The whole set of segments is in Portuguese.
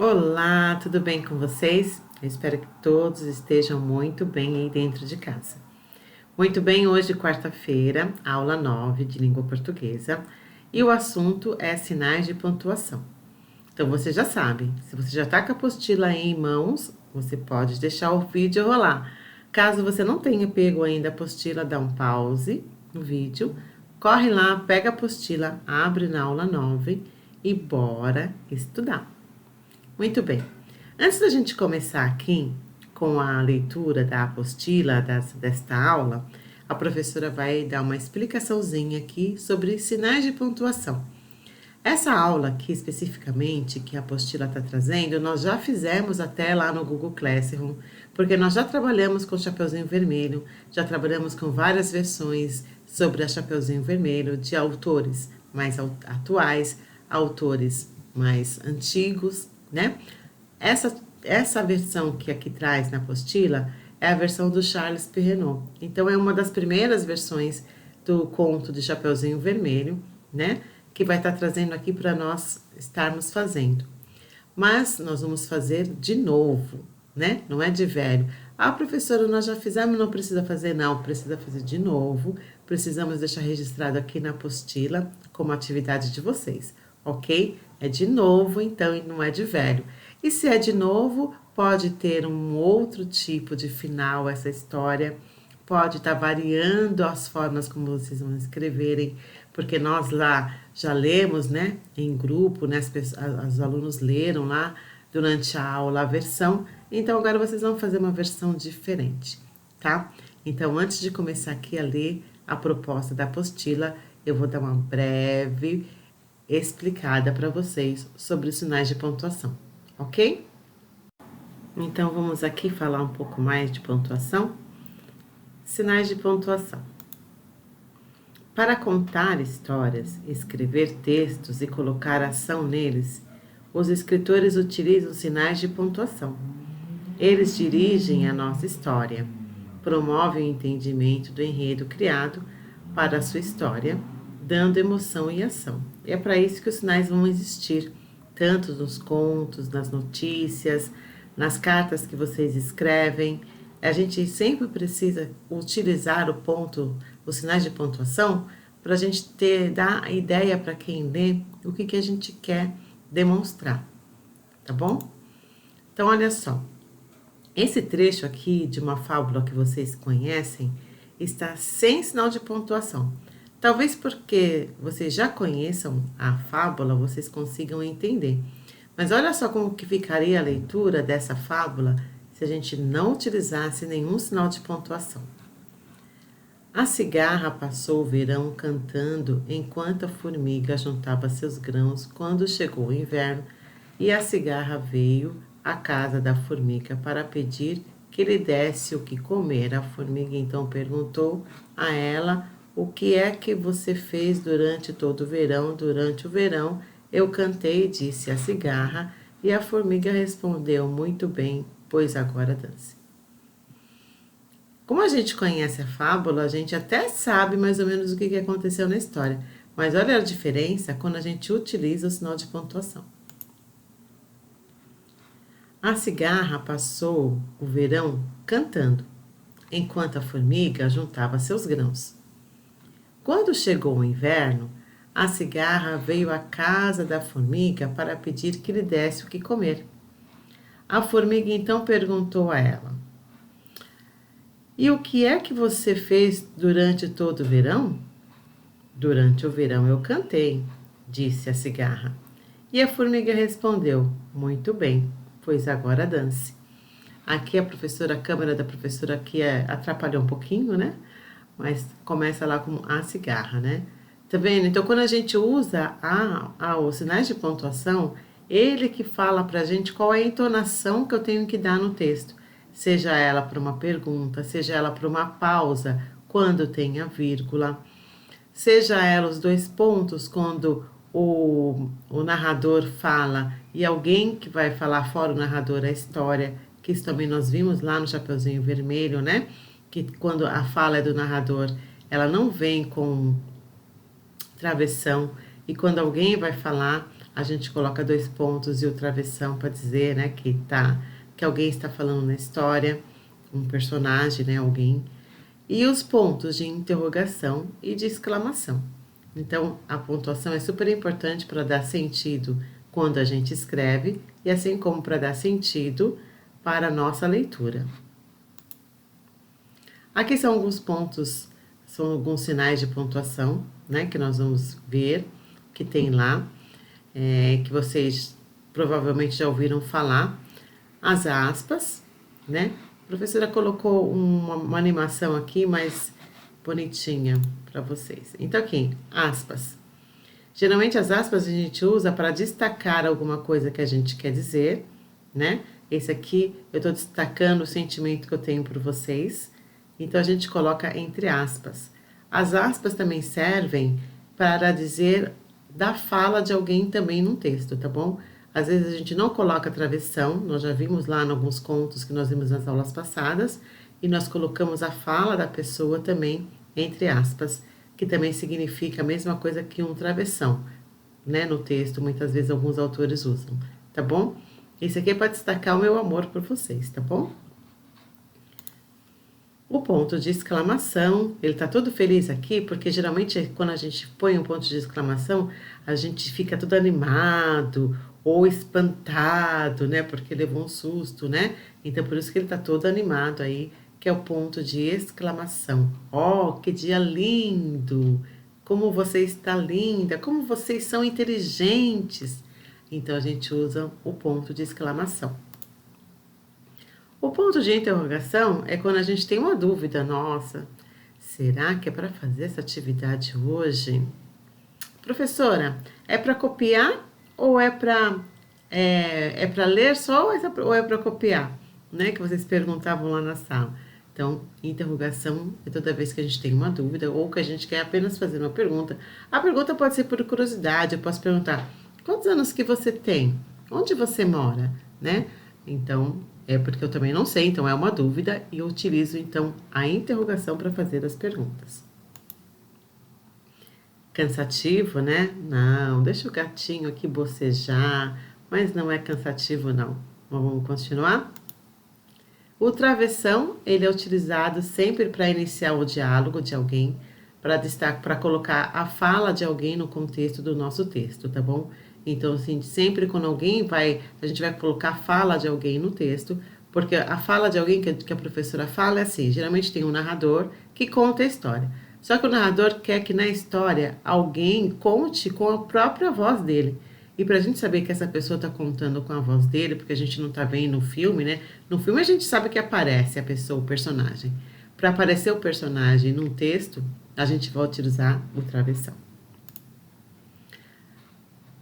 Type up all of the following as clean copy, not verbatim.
Olá, tudo bem com vocês? Eu espero que todos estejam muito bem aí dentro de casa. Muito bem, hoje, quarta-feira, aula 9 de língua portuguesa, e o assunto é sinais de pontuação. Então, você já sabe, se você já está com a apostila aí em mãos, você pode deixar o vídeo rolar. Caso você não tenha pego ainda a apostila, dá um pause no vídeo, corre lá, pega a apostila, abre na aula 9 e bora estudar. Muito bem. Antes da gente começar aqui com a leitura da apostila desta aula, a professora vai dar uma explicaçãozinha aqui sobre sinais de pontuação. Essa aula aqui, especificamente, que a apostila está trazendo, nós já fizemos até lá no Google Classroom, porque nós já trabalhamos com Chapeuzinho Vermelho, já trabalhamos com várias versões sobre a Chapeuzinho Vermelho, de autores mais atuais, autores mais antigos, né? Essa versão que aqui traz na apostila é a versão do Charles Perrault. Então, é uma das primeiras versões do conto de Chapeuzinho Vermelho, né? Que vai estar trazendo aqui para nós estarmos fazendo. Mas nós vamos fazer de novo, né? Não é de velho. Ah, professora, nós já fizemos, não precisa fazer, não. Precisa fazer de novo. Precisamos deixar registrado aqui na apostila como atividade de vocês, ok? É de novo, então, e não é de velho. E se é de novo, pode ter um outro tipo de final essa história, pode estar variando as formas como vocês vão escreverem, porque nós lá já lemos, né, em grupo, né, os alunos leram lá durante a aula a versão, então agora vocês vão fazer uma versão diferente, tá? Então, antes de começar aqui a ler a proposta da apostila, eu vou dar uma breve explicada para vocês sobre os sinais de pontuação. Ok? Então, vamos aqui falar um pouco mais de pontuação. Sinais de pontuação. Para contar histórias, escrever textos e colocar ação neles, os escritores utilizam sinais de pontuação. Eles dirigem a nossa história, promovem o entendimento do enredo criado para a sua história, dando emoção e ação. E é para isso que os sinais vão existir, tanto nos contos, nas notícias, nas cartas que vocês escrevem. A gente sempre precisa utilizar os sinais de pontuação, para a gente dar a ideia para quem lê o que a gente quer demonstrar, tá bom? Então, olha só. Esse trecho aqui de uma fábula que vocês conhecem está sem sinal de pontuação. Talvez porque vocês já conheçam a fábula, vocês consigam entender. Mas olha só como que ficaria a leitura dessa fábula se a gente não utilizasse nenhum sinal de pontuação. A cigarra passou o verão cantando enquanto a formiga juntava seus grãos quando chegou o inverno e a cigarra veio à casa da formiga para pedir que lhe desse o que comer. A formiga então perguntou a ela: o que é que você fez durante todo o verão? Durante o verão eu cantei, disse a cigarra, e a formiga respondeu: muito bem, pois agora dance. Como a gente conhece a fábula, a gente até sabe mais ou menos o que aconteceu na história, mas olha a diferença quando a gente utiliza o sinal de pontuação. A cigarra passou o verão cantando, enquanto a formiga juntava seus grãos. Quando chegou o inverno, a cigarra veio à casa da formiga para pedir que lhe desse o que comer. A formiga então perguntou a ela: e o que é que você fez durante todo o verão? Durante o verão eu cantei, disse a cigarra. E a formiga respondeu: muito bem, pois agora dance. Aqui a câmera da professora aqui atrapalhou um pouquinho, né? Mas começa lá com a cigarra, né? Tá vendo? Então, quando a gente usa os sinais de pontuação, ele que fala pra gente qual é a entonação que eu tenho que dar no texto. Seja ela para uma pergunta, seja ela para uma pausa, quando tem a vírgula. Seja ela os dois pontos, quando o narrador fala e alguém que vai falar fora o narrador a história, que isso também nós vimos lá no Chapeuzinho Vermelho, né? Que quando a fala é do narrador, ela não vem com travessão, e quando alguém vai falar, a gente coloca 2 pontos e o travessão para dizer, né, que alguém está falando na história, um personagem, né, alguém. E os pontos de interrogação e de exclamação. Então, a pontuação é super importante para dar sentido quando a gente escreve e assim como para dar sentido para a nossa leitura. Aqui são alguns pontos, são alguns sinais de pontuação, né, que nós vamos ver, que tem lá, que vocês provavelmente já ouviram falar. As aspas, né? A professora colocou uma animação aqui, mais bonitinha para vocês. Então, aqui, aspas. Geralmente, as aspas a gente usa para destacar alguma coisa que a gente quer dizer, né? Esse aqui, eu estou destacando o sentimento que eu tenho por vocês. Então, a gente coloca entre aspas. As aspas também servem para dizer da fala de alguém também num texto, tá bom? Às vezes a gente não coloca travessão, nós já vimos lá em alguns contos que nós vimos nas aulas passadas, e nós colocamos a fala da pessoa também entre aspas, que também significa a mesma coisa que um travessão, né? No texto, muitas vezes alguns autores usam, tá bom? Esse aqui é para destacar o meu amor por vocês, tá bom? O ponto de exclamação, ele tá todo feliz aqui, porque geralmente quando a gente põe um ponto de exclamação, a gente fica todo animado ou espantado, né? Porque levou um susto, né? Então por isso que ele tá todo animado aí, que é o ponto de exclamação. Oh, que dia lindo! Como você está linda! Como vocês são inteligentes! Então a gente usa o ponto de exclamação. O ponto de interrogação é quando a gente tem uma dúvida, nossa, será que é para fazer essa atividade hoje? Professora, é para copiar ou é para para ler só ou é para copiar? Né? Que vocês perguntavam lá na sala. Então, interrogação é toda vez que a gente tem uma dúvida ou que a gente quer apenas fazer uma pergunta. A pergunta pode ser por curiosidade, eu posso perguntar, quantos anos que você tem? Onde você mora? Né? Então, é porque eu também não sei, então é uma dúvida e eu utilizo então a interrogação para fazer as perguntas. Cansativo, né? Não, deixa o gatinho aqui bocejar, mas não é cansativo não. Vamos continuar? O travessão, ele é utilizado sempre para iniciar o diálogo de alguém, para colocar a fala de alguém no contexto do nosso texto, tá bom? Então, assim, sempre quando a gente vai colocar a fala de alguém no texto, porque a fala de alguém que a professora fala é assim, geralmente tem um narrador que conta a história. Só que o narrador quer que na história alguém conte com a própria voz dele. E para a gente saber que essa pessoa está contando com a voz dele, porque a gente não está vendo no filme, né? No filme a gente sabe que aparece a pessoa, o personagem. Para aparecer o personagem num texto, a gente vai utilizar o travessão.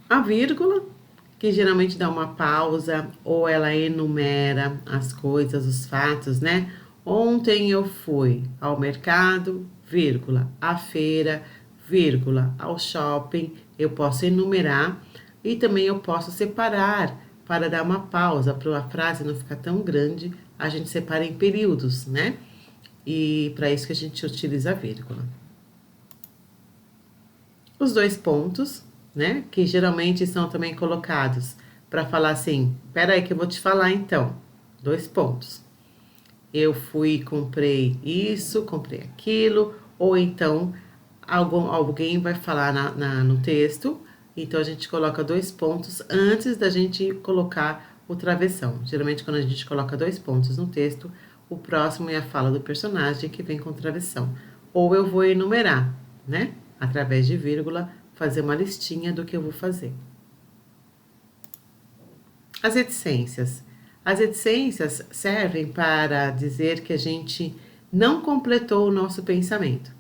A vírgula, que geralmente dá uma pausa, ou ela enumera as coisas, os fatos, né? Ontem eu fui ao mercado, vírgula, à feira, vírgula, ao shopping. Eu posso enumerar e também eu posso separar para dar uma pausa, para a frase não ficar tão grande, a gente separa em períodos, né? E para isso que a gente utiliza a vírgula. Os 2 pontos, né? Que geralmente são também colocados para falar assim, peraí que eu vou te falar então. 2 pontos. Eu fui, comprei isso, comprei aquilo, ou então alguém vai falar no texto, então a gente coloca 2 pontos antes da gente colocar o travessão. Geralmente quando a gente coloca 2 pontos no texto, o próximo é a fala do personagem que vem com travessão. Ou eu vou enumerar, né? Através de vírgula, fazer uma listinha do que eu vou fazer. As reticências. As reticências servem para dizer que a gente não completou o nosso pensamento.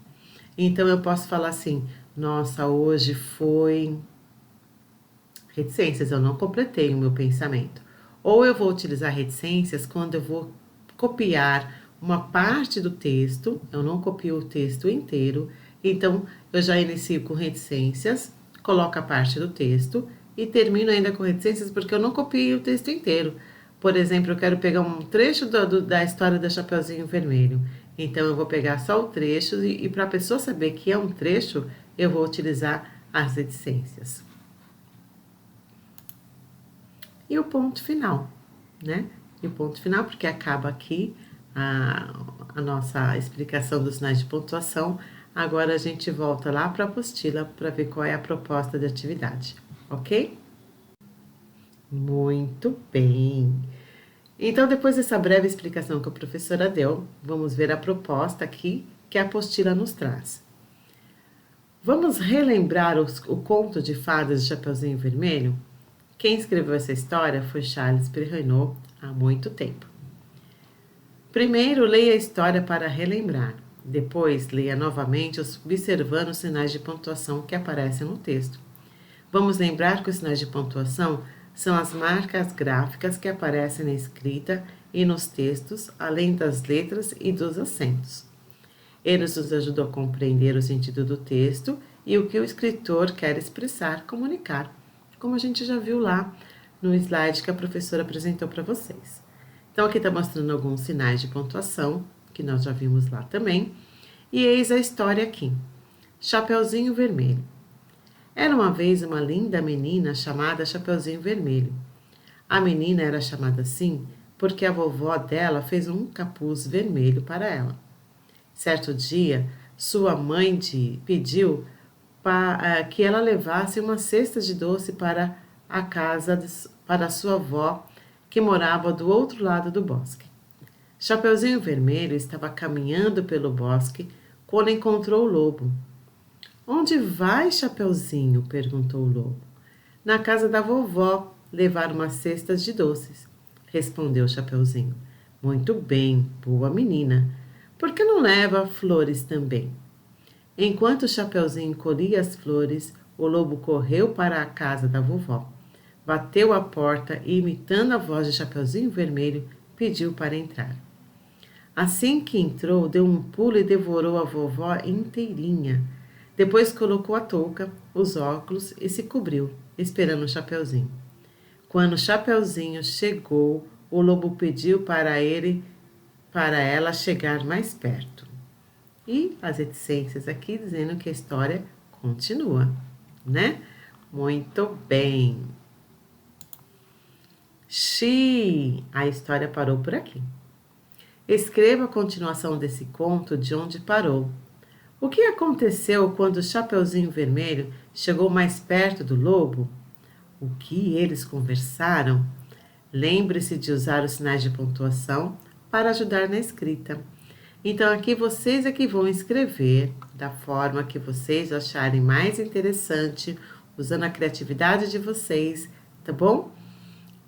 Então eu posso falar assim, nossa, hoje foi reticências, eu não completei o meu pensamento. Ou eu vou utilizar reticências quando eu vou copiar uma parte do texto, eu não copio o texto inteiro, então eu já inicio com reticências, coloco a parte do texto e termino ainda com reticências porque eu não copiei o texto inteiro. Por exemplo, eu quero pegar um trecho da história do Chapeuzinho Vermelho. Então, eu vou pegar só o trecho e para a pessoa saber que é um trecho, eu vou utilizar as reticências. e o ponto final, né? E o ponto final, porque acaba aqui a nossa explicação dos sinais de pontuação. Agora a gente volta lá para a apostila para ver qual é a proposta de atividade, ok? Muito bem. Então, depois dessa breve explicação que a professora deu, vamos ver a proposta aqui que a apostila nos traz. Vamos relembrar o conto de fadas de Chapeuzinho Vermelho? Quem escreveu essa história foi Charles Perrault há muito tempo. Primeiro, leia a história para relembrar. Depois, leia novamente observando os sinais de pontuação que aparecem no texto. Vamos lembrar que os sinais de pontuação são as marcas gráficas que aparecem na escrita e nos textos, além das letras e dos acentos. Eles nos ajudam a compreender o sentido do texto e o que o escritor quer expressar, comunicar, como a gente já viu lá no slide que a professora apresentou para vocês. Então, aqui está mostrando alguns sinais de pontuação, que nós já vimos lá também. E eis a história aqui. Chapeuzinho Vermelho. Era uma vez uma linda menina chamada Chapeuzinho Vermelho. A menina era chamada assim porque a vovó dela fez um capuz vermelho para ela. Certo dia, sua mãe pediu que ela levasse uma cesta de doce para a casa para sua avó, que morava do outro lado do bosque. Chapeuzinho Vermelho estava caminhando pelo bosque quando encontrou o lobo. Onde vai, Chapeuzinho? Perguntou o lobo. Na casa da vovó, levar umas cestas de doces, respondeu Chapeuzinho. Muito bem, boa menina. Por que não leva flores também? Enquanto Chapeuzinho colhia as flores, o lobo correu para a casa da vovó. Bateu a porta e, imitando a voz de Chapeuzinho Vermelho, pediu para entrar. Assim que entrou, deu um pulo e devorou a vovó inteirinha. Depois colocou a touca, os óculos e se cobriu, esperando o Chapeuzinho. Quando Chapeuzinho chegou, o lobo pediu para ela chegar mais perto. E as reticências aqui dizendo que a história continua, né? Muito bem. A história parou por aqui. Escreva a continuação desse conto de onde parou. O que aconteceu quando o Chapeuzinho Vermelho chegou mais perto do lobo? O que eles conversaram? Lembre-se de usar os sinais de pontuação para ajudar na escrita. Então, aqui vocês é que vão escrever da forma que vocês acharem mais interessante, usando a criatividade de vocês, tá bom?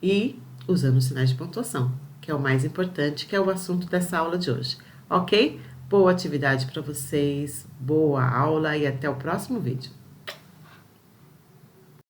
E usando os sinais de pontuação, que é o mais importante, que é o assunto dessa aula de hoje, ok? Boa atividade para vocês, boa aula e até o próximo vídeo.